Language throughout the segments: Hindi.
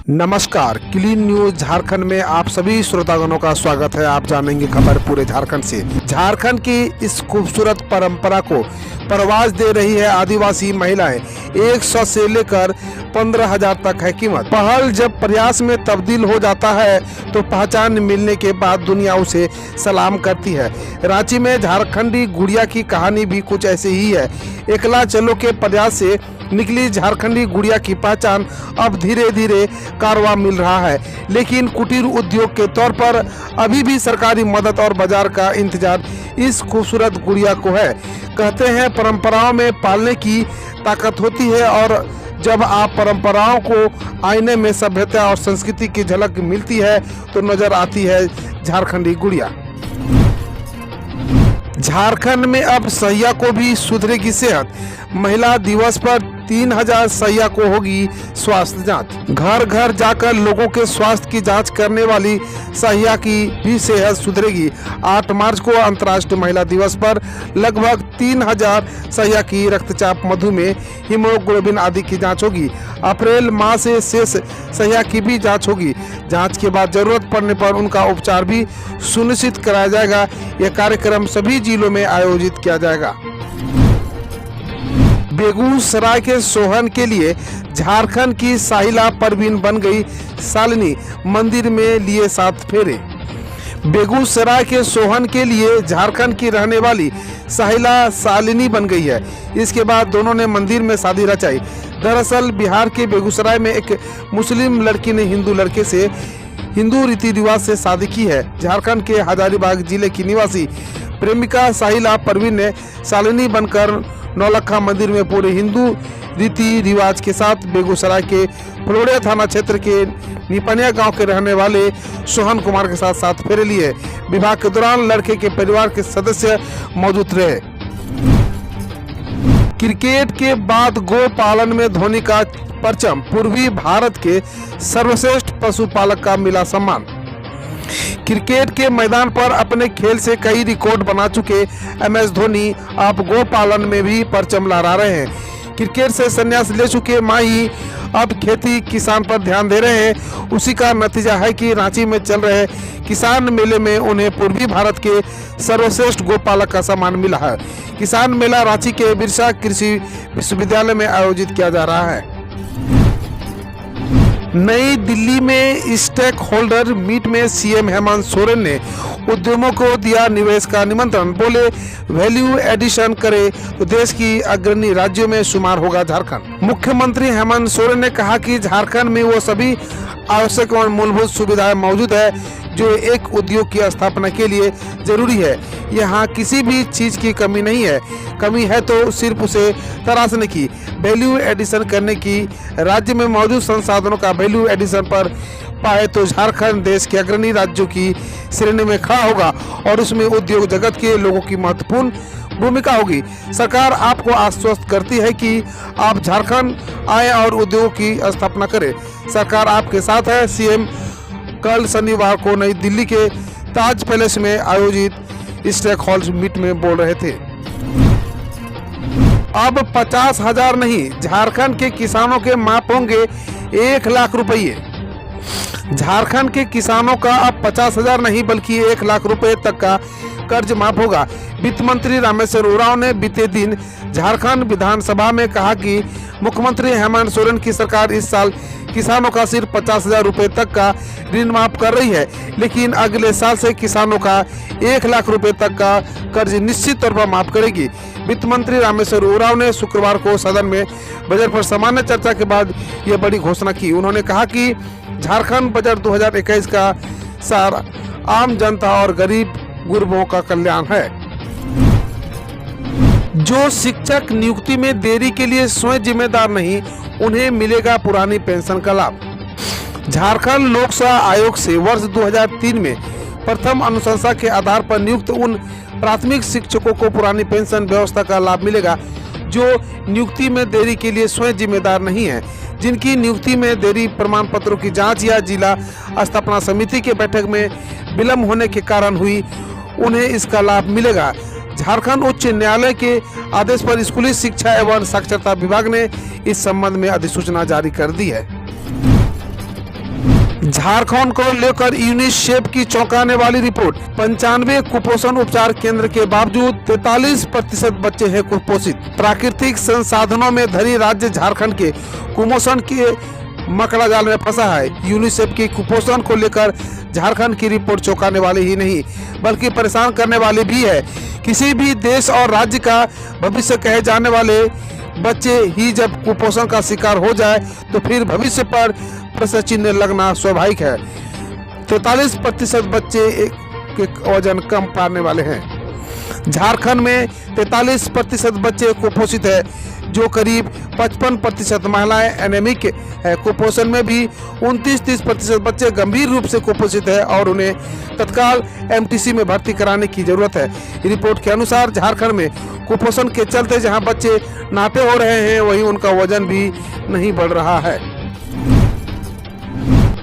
नमस्कार, क्लीन न्यूज झारखंड में आप सभी श्रोतागणों का स्वागत है। आप जानेंगे खबर पूरे झारखंड से। झारखंड की इस खूबसूरत परंपरा को परवाज दे रही है आदिवासी महिलाएं। 100 से लेकर 15,000 तक है कीमत। पहल जब प्रयास में तब्दील हो जाता है तो पहचान मिलने के बाद दुनिया उसे सलाम करती है। रांची में झारखंडी गुड़िया की कहानी भी कुछ ऐसे ही है। एकला चलो के प्रयास से निकली झारखंडी गुड़िया की पहचान अब धीरे धीरे कारवा मिल रहा है, लेकिन कुटीर उद्योग के तौर पर अभी भी सरकारी मदद और बाजार का इंतजार इस खूबसूरत गुड़िया को है। कहते हैं परंपराओं में पालने की ताकत होती है, और जब आप परंपराओं को आईने में सभ्यता और संस्कृति की झलक मिलती है तो नजर आती है झारखंडी गुड़िया। झारखंड में अब सहिया को भी सुधरेगी सेहत। महिला दिवस पर 3,000 सहिया को होगी स्वास्थ्य जांच। घर घर जाकर लोगों के स्वास्थ्य की जांच करने वाली सहिया की भी सेहत सुधरेगी। 8 मार्च को अंतर्राष्ट्रीय महिला दिवस पर लगभग 3,000 सहिया की रक्तचाप, मधुमेह, हीमोग्लोबिन आदि की जांच होगी। अप्रैल माह से शेष सहिया की भी जांच होगी। जांच के बाद जरूरत पड़ने पर उनका उपचार भी सुनिश्चित कराया जाएगा। यह कार्यक्रम सभी जिलों में आयोजित किया जाएगा। बेगूसराय के सोहन के लिए झारखंड की साहिला परवीन बन गई सालिनी, मंदिर में लिए 7 फेरे। बेगूसराय के सोहन के लिए झारखंड की रहने वाली साहिला सालिनी बन गई है। इसके बाद दोनों ने मंदिर में शादी रचाई। दरअसल बिहार के बेगूसराय में एक मुस्लिम लड़की ने हिंदू लड़के से हिंदू रीति रिवाज से शादी की है। झारखंड के हजारीबाग जिले की निवासी प्रेमिका साहिला परवीन ने सालिनी बनकर नौलखा मंदिर में पूरे हिंदू रीति रिवाज के साथ बेगूसराय के फलोड़िया थाना क्षेत्र के निपनिया गांव के रहने वाले सोहन कुमार के साथ 7 फेरे लिए। विवाह के दौरान लड़के के परिवार के सदस्य मौजूद रहे। क्रिकेट के बाद गो पालन में धोनी का परचम, पूर्वी भारत के सर्वश्रेष्ठ पशुपालक का मिला सम्मान। क्रिकेट के मैदान पर अपने खेल से कई रिकॉर्ड बना चुके MS धोनी अब गो पालन में भी परचम लहरा रहे हैं। क्रिकेट से संन्यास ले चुके माही अब खेती किसान पर ध्यान दे रहे हैं। उसी का नतीजा है कि रांची में चल रहे किसान मेले में उन्हें पूर्वी भारत के सर्वश्रेष्ठ गोपालक का सम्मान मिला है। किसान मेला रांची के बिरसा कृषि विश्वविद्यालय में आयोजित किया जा रहा है। नई दिल्ली में स्टेक होल्डर मीट में सीएम हेमंत सोरेन ने उद्यमों को दिया निवेश का निमंत्रण। बोले, वैल्यू एडिशन करे तो देश की अग्रणी राज्यों में शुमार होगा झारखंड। मुख्यमंत्री हेमंत सोरेन ने कहा कि झारखंड में वो सभी आवश्यक और मूलभूत सुविधाएं मौजूद है जो एक उद्योग की स्थापना के लिए जरूरी है। यहाँ किसी भी चीज की कमी नहीं है। कमी है तो सिर्फ उसे तराशने की, वैल्यू एडिशन करने की। राज्य में मौजूद संसाधनों का वैल्यू एडिशन पर पाए तो झारखंड देश के अग्रणी राज्यों की श्रेणी में खड़ा होगा और उसमें उद्योग जगत के लोगों की महत्वपूर्ण भूमिका होगी। सरकार आपको आश्वस्त करती है कि आप झारखंड आए और उद्योग की स्थापना करें। सरकार आपके साथ है। सीएम कल शनिवार को नई दिल्ली के ताज पैलेस में आयोजित स्टेक होल्डर मीट में बोल रहे थे। अब 50,000 नहीं, झारखंड के किसानों के माफ होंगे 1 लाख रुपये। झारखंड के किसानों का अब 50,000 नहीं बल्कि 1 लाख रुपए तक का कर्ज माफ होगा। वित्त मंत्री रामेश्वर उरांव ने बीते दिन झारखंड विधानसभा में कहा कि मुख्यमंत्री हेमंत सोरेन की सरकार इस साल किसानों का सिर्फ 50,000 रुपए तक का ऋण माफ कर रही है, लेकिन अगले साल से किसानों का 1 लाख रुपए तक का कर्ज निश्चित तौर पर माफ करेगी। वित्त मंत्री रामेश्वर उरांव ने शुक्रवार को सदन में बजट पर सामान्य चर्चा के बाद यह बड़ी घोषणा की। उन्होंने कहा कि झारखंड बजट 2021 का सार आम जनता और गरीब गुरबों का कल्याण है। जो शिक्षक नियुक्ति में देरी के लिए स्वयं जिम्मेदार नहीं, उन्हें मिलेगा पुरानी पेंशन का लाभ। झारखंड लोक सेवा आयोग से वर्ष 2003 में प्रथम अनुशंसा के आधार पर नियुक्त उन प्राथमिक शिक्षकों को पुरानी पेंशन व्यवस्था का लाभ मिलेगा जो नियुक्ति में देरी के लिए स्वयं जिम्मेदार नहीं है। जिनकी नियुक्ति में देरी प्रमाण पत्रों की जांच या जिला स्थापना समिति के बैठक में विलम्ब होने के कारण हुई, उन्हें इसका लाभ मिलेगा। झारखंड उच्च न्यायालय के आदेश पर स्कूली शिक्षा एवं साक्षरता विभाग ने इस संबंध में अधिसूचना जारी कर दी है। झारखंड को लेकर यूनिसेफ की चौंकाने वाली रिपोर्ट। 95 कुपोषण उपचार केंद्र के बावजूद 43% बच्चे हैं कुपोषित। प्राकृतिक संसाधनों में धनी राज्य झारखंड के कुपोषण के मकड़ा जाल में फंसा है। यूनिसेफ की कुपोषण को लेकर झारखंड की रिपोर्ट चौंकाने वाली ही नहीं बल्कि परेशान करने वाली भी है। किसी भी देश और राज्य का भविष्य कहे जाने वाले बच्चे ही जब कुपोषण का शिकार हो जाए तो फिर भविष्य पर प्रश्न चिन्ह लगना स्वाभाविक है। 43% बच्चे के वजन कम पाने वाले हैं। झारखंड में 43% बच्चे कुपोषित है, जो करीब 55% महिलाएं एनेमिक है। कुपोषण में भी 29-30% बच्चे गंभीर रूप से कुपोषित है और उन्हें तत्काल एमटीसी में भर्ती कराने की जरूरत है। रिपोर्ट के अनुसार झारखंड में कुपोषण के चलते जहां बच्चे नाटे हो रहे हैं, वहीं उनका वजन भी नहीं बढ़ रहा है।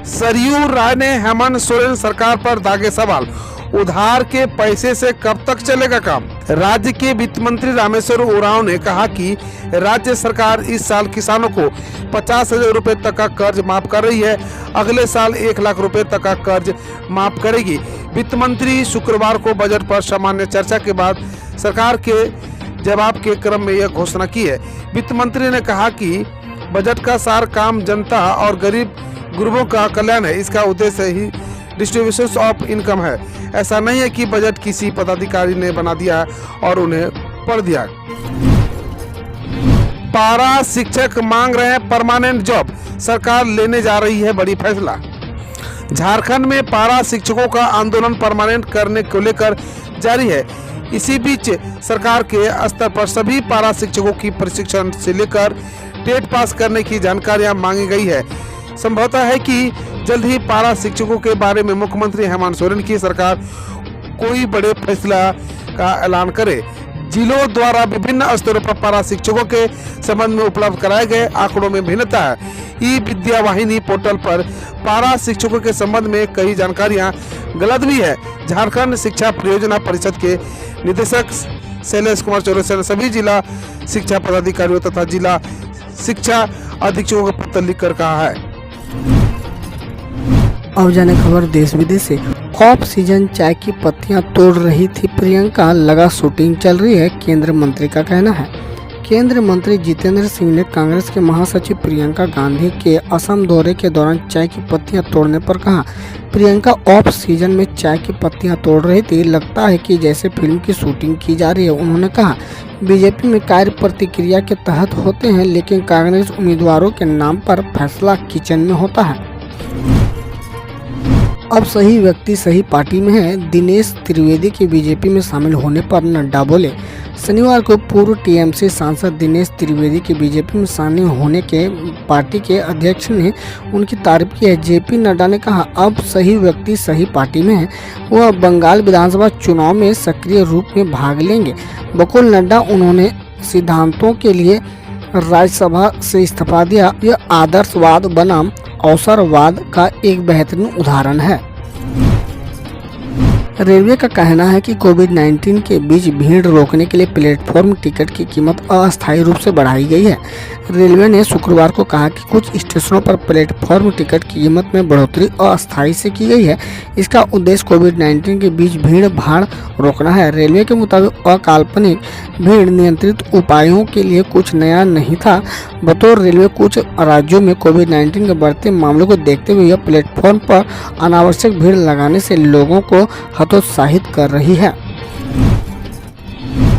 सरयू राय ने हेमंत सोरेन सरकार पर दागे सवाल। उधार के पैसे से कब तक चलेगा काम? राज्य के वित्त मंत्री रामेश्वर उरांव ने कहा कि राज्य सरकार इस साल किसानों को 50,000 रुपए तक का कर्ज माफ कर रही है। अगले साल 1 लाख रुपए तक का कर्ज माफ करेगी। वित्त मंत्री शुक्रवार को बजट पर सामान्य चर्चा के बाद सरकार के जवाब के क्रम में यह घोषणा की है। वित्त मंत्री ने कहा कि बजट का सार काम जनता और गरीबों का कल्याण है। इसका उद्देश्य ही डिस्ट्रीब्यूशन ऑफ इनकम है। ऐसा नहीं है कि बजट किसी पदाधिकारी ने बना दिया और उन्हें पढ़ दिया। पारा शिक्षक मांग रहे हैं परमानेंट जॉब, सरकार लेने जा रही है बड़ी फैसला। झारखंड में पारा शिक्षकों का आंदोलन परमानेंट करने को लेकर जारी है। इसी बीच सरकार के स्तर पर सभी पारा शिक्षकों की प्रशिक्षण से लेकर टेट पास करने की जानकारियां मांगी गई है। संभवतः है कि जल्द ही पारा शिक्षकों के बारे में मुख्यमंत्री हेमंत सोरेन की सरकार कोई बड़े फैसला का ऐलान करे। जिलों द्वारा विभिन्न स्तरों पर पारा शिक्षकों के संबंध में उपलब्ध कराए गए आंकड़ों में भिन्नता है। ई विद्या वाहिनी पोर्टल पर पारा शिक्षकों के संबंध में कई जानकारियां गलत भी है। झारखंड शिक्षा परियोजना परिषद के निदेशक शैलेश कुमार चौरसिया ने सभी जिला शिक्षा पदाधिकारियों तथा जिला शिक्षा अधीक्षकों को पत्र लिखकर कहा है। अब जाने खबर देश विदेश से। ऑफ सीजन चाय की पत्तियां तोड़ रही थी प्रियंका, लगा शूटिंग चल रही है, केंद्र मंत्री का कहना है। केंद्रीय मंत्री जितेंद्र सिंह ने कांग्रेस के महासचिव प्रियंका गांधी के असम दौरे के दौरान चाय की पत्तियां तोड़ने पर कहा, प्रियंका ऑफ सीजन में चाय की पत्तियां तोड़ रही थी, लगता है कि जैसे फिल्म की शूटिंग की जा रही है। उन्होंने कहा, बीजेपी में कार्य प्रतिक्रिया के तहत होते हैं, लेकिन कांग्रेस उम्मीदवारों के नाम पर फैसला किचन में होता है। अब सही व्यक्ति सही पार्टी में है। दिनेश त्रिवेदी के बीजेपी में शामिल होने पर नड्डा बोले। शनिवार को पूर्व टीएमसी सांसद दिनेश त्रिवेदी के बीजेपी में शामिल होने के पार्टी के अध्यक्ष ने उनकी तारीफ की है। जेपी नड्डा ने कहा, अब सही व्यक्ति सही पार्टी में है। वह बंगाल विधानसभा चुनाव में सक्रिय रूप में भाग लेंगे। बकुल नड्डा, उन्होंने सिद्धांतों के लिए राज्यसभा से इस्तीफा दिया। यह आदर्शवाद बनाम अवसरवाद का एक बेहतरीन उदाहरण है। रेलवे का कहना है कि कोविड-19 के बीच भीड़ रोकने के लिए प्लेटफॉर्म टिकट की कीमत अस्थायी रूप से बढ़ाई गई है। रेलवे ने शुक्रवार को कहा कि कुछ स्टेशनों पर प्लेटफॉर्म टिकट की कीमत में बढ़ोतरी अस्थायी से की गई है। इसका उद्देश्य कोविड-19 के बीच भीड़ भाड़ रोकना है। रेलवे के मुताबिक अकाल्पनिक भीड़ नियंत्रित उपायों के लिए कुछ नया नहीं था। बतौर रेलवे, कुछ राज्यों में कोविड-19 के बढ़ते मामलों को देखते हुए यह प्लेटफॉर्म पर अनावश्यक भीड़ लगाने से लोगों को हतोत्साहित कर रही है।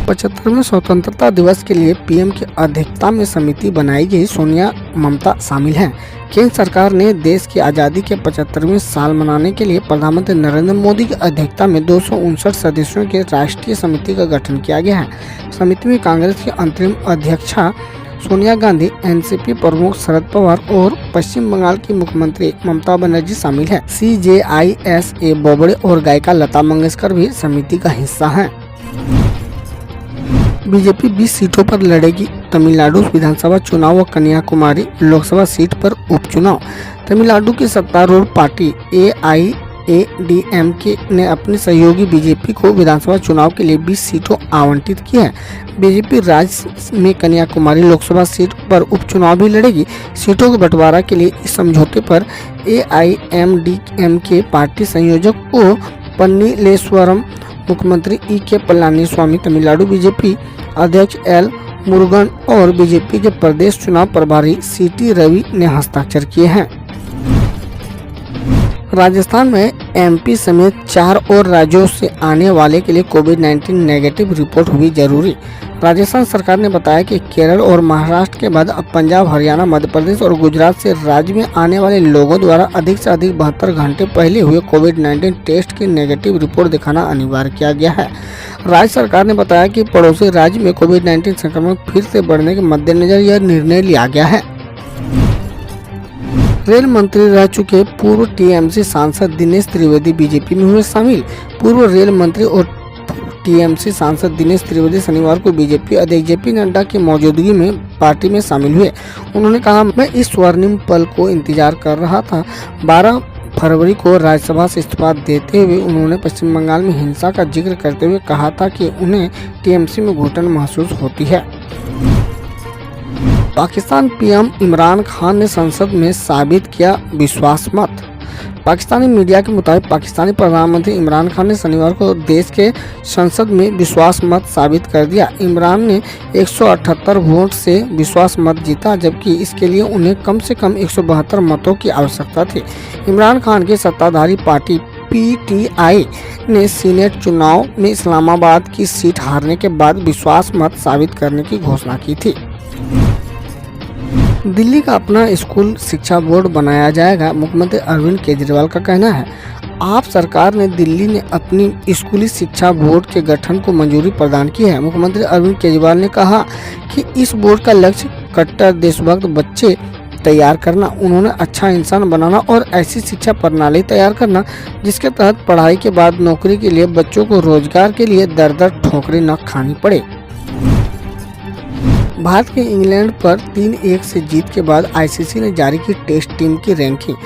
75वें स्वतंत्रता दिवस के लिए पीएम की अध्यक्षता में समिति बनाई गई। सोनिया, ममता शामिल हैं। केंद्र सरकार ने देश की आज़ादी के 75वें साल मनाने के लिए प्रधानमंत्री नरेंद्र मोदी की अध्यक्षता में 259 सदस्यों की राष्ट्रीय समिति का गठन किया गया है। समिति में कांग्रेस की अंतरिम अध्यक्षा सोनिया गांधी, एनसीपी प्रमुख शरद पवार और पश्चिम बंगाल की मुख्यमंत्री ममता बनर्जी शामिल है। CJISA बोबड़े और गायिका लता मंगेशकर भी समिति का हिस्सा हैं। बीजेपी 20 सीटों पर लड़ेगी। तमिलनाडु विधानसभा चुनाव व कन्याकुमारी लोकसभा सीट पर उपचुनाव। तमिलनाडु की सत्तारूढ़ पार्टी एआईएडीएमके ने अपनी सहयोगी बीजेपी को विधानसभा चुनाव के लिए 20 सीटों आवंटित की है। बीजेपी राज्य में कन्याकुमारी लोकसभा सीट पर उपचुनाव भी लड़ेगी। सीटों के बंटवारा के लिए इस समझौते पर एआईएमडीएमके पार्टी संयोजक ओ पन्नीलेश्वरम, मुख्यमंत्री के पलानीस्वामी, तमिलनाडु बीजेपी अध्यक्ष एल मुरुगन और बीजेपी के प्रदेश चुनाव प्रभारी सीटी रवि ने हस्ताक्षर किए हैं। राजस्थान में एमपी समेत 4 और राज्यों से आने वाले के लिए कोविड-19 नेगेटिव रिपोर्ट हुई जरूरी। राजस्थान सरकार ने बताया कि केरल और महाराष्ट्र के बाद अब पंजाब, हरियाणा, मध्य प्रदेश और गुजरात से राज्य में आने वाले लोगों द्वारा अधिक से अधिक 72 घंटे पहले हुए कोविड-19 टेस्ट की नेगेटिव रिपोर्ट दिखाना अनिवार्य किया गया है। राज्य सरकार ने बताया कि पड़ोसी राज्य में कोविड-19 संक्रमण फिर से बढ़ने के मद्देनजर यह निर्णय लिया गया है। रेल मंत्री रह चुके पूर्व टीएमसी सांसद दिनेश त्रिवेदी बीजेपी में हुए शामिल। पूर्व रेल मंत्री और टीएमसी सांसद दिनेश त्रिवेदी शनिवार को बीजेपी अध्यक्ष जेपी नड्डा की मौजूदगी में पार्टी में शामिल हुए। उन्होंने कहा, मैं इस स्वर्णिम पल को इंतजार कर रहा था। 12 फरवरी को राज्यसभा से इस्तीफा देते हुए उन्होंने पश्चिम बंगाल में हिंसा का जिक्र करते हुए कहा था कि उन्हें टीएमसी में घुटन महसूस होती है। पाकिस्तान पीएम इमरान खान ने संसद में साबित किया विश्वास मत। पाकिस्तानी मीडिया के मुताबिक पाकिस्तानी प्रधानमंत्री इमरान खान ने शनिवार को देश के संसद में विश्वास मत साबित कर दिया। इमरान ने 178 वोट से विश्वास मत जीता, जबकि इसके लिए उन्हें कम से कम 172 मतों की आवश्यकता थी। इमरान खान की सत्ताधारी पार्टी पीटीआई ने सीनेट चुनाव में इस्लामाबाद की सीट हारने के बाद विश्वास मत साबित करने की घोषणा की थी। दिल्ली का अपना स्कूल शिक्षा बोर्ड बनाया जाएगा, मुख्यमंत्री अरविंद केजरीवाल का कहना है। आप सरकार ने दिल्ली ने अपनी स्कूली शिक्षा बोर्ड के गठन को मंजूरी प्रदान की है। मुख्यमंत्री अरविंद केजरीवाल ने कहा कि इस बोर्ड का लक्ष्य कट्टर देशभक्त बच्चे तैयार करना, उन्होंने अच्छा इंसान बनाना और ऐसी शिक्षा प्रणाली तैयार करना जिसके तहत पढ़ाई के बाद नौकरी के लिए बच्चों को रोजगार के लिए दर-दर ठोकरें न खानी पड़े। भारत के इंग्लैंड पर 3-1 से जीत के बाद आईसीसी ने जारी की टेस्ट टीम की रैंकिंग।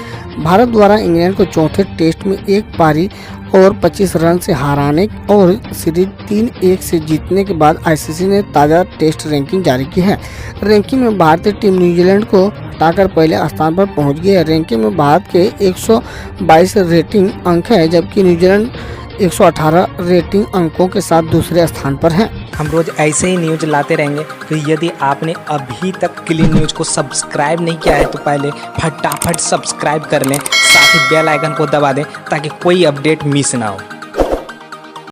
भारत द्वारा इंग्लैंड को चौथे टेस्ट में 1 पारी और 25 रन से हराने और सीरीज 3-1 से जीतने के बाद आईसीसी ने ताज़ा टेस्ट रैंकिंग जारी की है। रैंकिंग में भारतीय टीम न्यूजीलैंड को हटाकर पहले स्थान पर पहुंच गई है। रैंकिंग में भारत के 122 रेटिंग अंक है, जबकि न्यूजीलैंड 118 रेटिंग अंकों के साथ दूसरे स्थान पर है। हम रोज ऐसे ही न्यूज लाते रहेंगे, तो यदि आपने अभी तक क्लीन न्यूज को सब्सक्राइब नहीं किया है तो पहले फटाफट सब्सक्राइब कर लें, साथ ही बेल आइकन को दबा दें ताकि कोई अपडेट मिस ना हो।